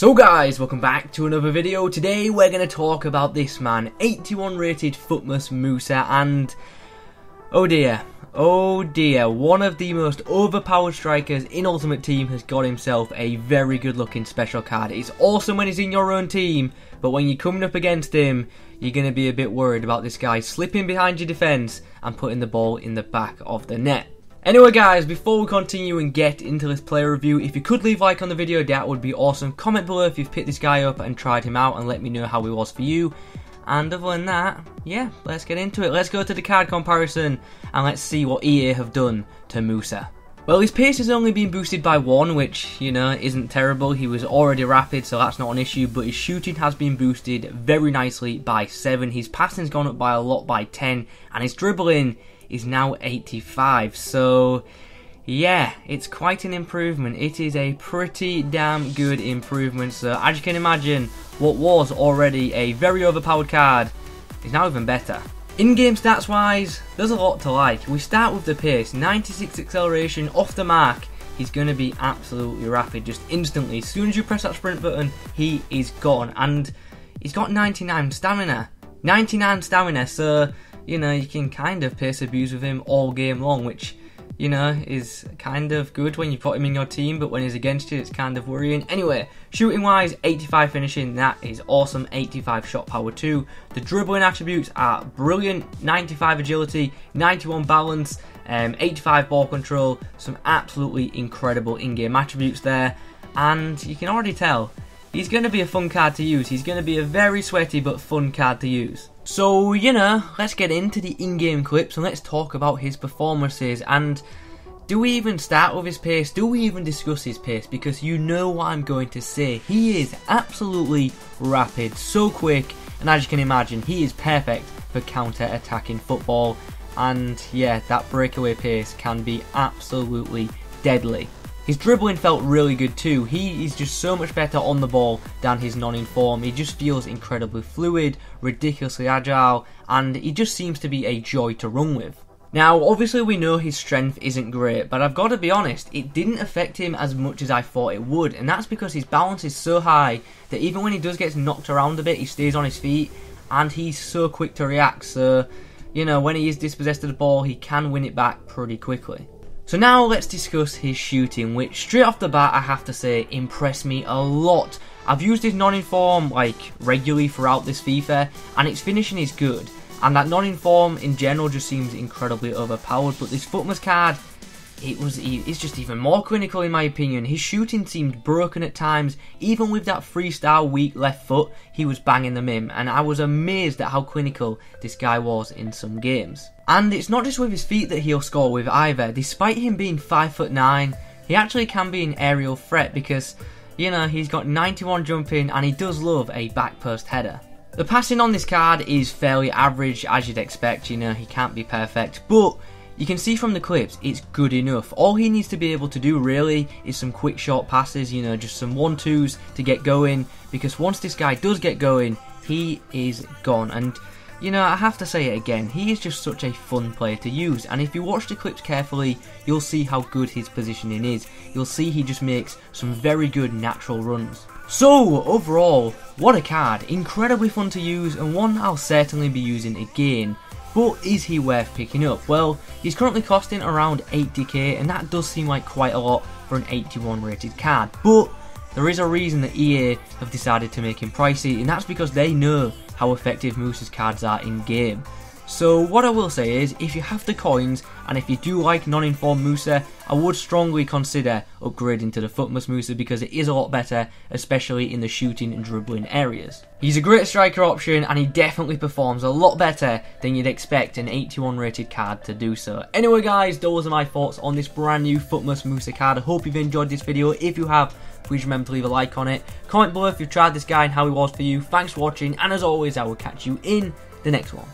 So guys, welcome back to another video. Today we're going to talk about this man, 81 rated FUTMAS Musa, and oh dear, one of the most overpowered strikers in Ultimate Team has got himself a very good looking special card. It's awesome when he's in your own team, but when you're coming up against him, you're going to be a bit worried about this guy slipping behind your defence and putting the ball in the back of the net. Anyway guys, before we continue and get into this player review, if you could leave a like on the video, that would be awesome. Comment below if you've picked this guy up and tried him out and let me know how he was for you. And other than that, yeah, let's get into it. Let's go to the card comparison and let's see what EA have done to Musa. Well, his pace has only been boosted by 1, which, you know, isn't terrible. He was already rapid, so that's not an issue, but his shooting has been boosted very nicely by 7. His passing's gone up by a lot by 10, and his dribbling is now 85, so yeah, it's quite an improvement. It is a pretty damn good improvement. So as you can imagine, what was already a very overpowered card is now even better. In-game stats wise, there's a lot to like. We start with the pace, 96 acceleration off the mark. He's going to be absolutely rapid just instantly. As soon as you press that sprint button, he is gone, and he's got 99 stamina, so you know, you can kind of pace abuse with him all game long, which, you know, is kind of good when you put him in your team, but when he's against you, it's kind of worrying. Anyway, shooting wise, 85 finishing, that is awesome. 85 shot power too. The dribbling attributes are brilliant. 95 agility, 91 balance, 85 ball control, some absolutely incredible in-game attributes there, and you can already tell he's going to be a fun card to use. He's going to be a very sweaty but fun card to use. So, you know, let's get into the in-game clips and let's talk about his performances. And do we even start with his pace? Do we even discuss his pace? Because you know what I'm going to say. He is absolutely rapid, so quick, and as you can imagine, he is perfect for counter-attacking football. And yeah, that breakaway pace can be absolutely deadly. His dribbling felt really good too. He is just so much better on the ball than his non-inform. He just feels incredibly fluid, ridiculously agile, and he just seems to be a joy to run with. Now, obviously we know his strength isn't great, but I've got to be honest, it didn't affect him as much as I thought it would, and that's because his balance is so high that even when he does get knocked around a bit, he stays on his feet, and he's so quick to react, so, you know, when he is dispossessed of the ball, he can win it back pretty quickly. So now let's discuss his shooting, which straight off the bat I have to say impressed me a lot. I've used his non-inform like regularly throughout this FIFA, and its finishing is good, and that non-inform in general just seems incredibly overpowered, but this FUTMAS card, it's just even more clinical in my opinion. His shooting seemed broken at times. Even with that freestyle weak left foot, he was banging them in, and I was amazed at how clinical this guy was in some games. And it's not just with his feet that he'll score with either. Despite him being 5'9", he actually can be an aerial threat because, you know, he's got 91 jumping and he does love a back post header. The passing on this card is fairly average, as you'd expect. You know, he can't be perfect, but you can see from the clips, it's good enough. All he needs to be able to do really is some quick short passes, you know, just some 1-2s to get going, because once this guy does get going, he is gone. And, you know, I have to say it again, he is just such a fun player to use, and if you watch the clips carefully, you'll see how good his positioning is. You'll see he just makes some very good natural runs. So, overall, what a card. Incredibly fun to use, and one I'll certainly be using again. But is he worth picking up? Well, he's currently costing around 80k, and that does seem like quite a lot for an 81 rated card. But there is a reason that EA have decided to make him pricey, and that's because they know how effective Musa's cards are in game. So what I will say is, if you have the coins, and if you do like non-informed Musa, I would strongly consider upgrading to the FUTMAS Musa because it is a lot better, especially in the shooting and dribbling areas. He's a great striker option, and he definitely performs a lot better than you'd expect an 81 rated card to do so. Anyway guys, those are my thoughts on this brand new FUTMAS Musa card. I hope you've enjoyed this video. If you have, please remember to leave a like on it. Comment below if you've tried this guy and how he was for you. Thanks for watching, and as always, I will catch you in the next one.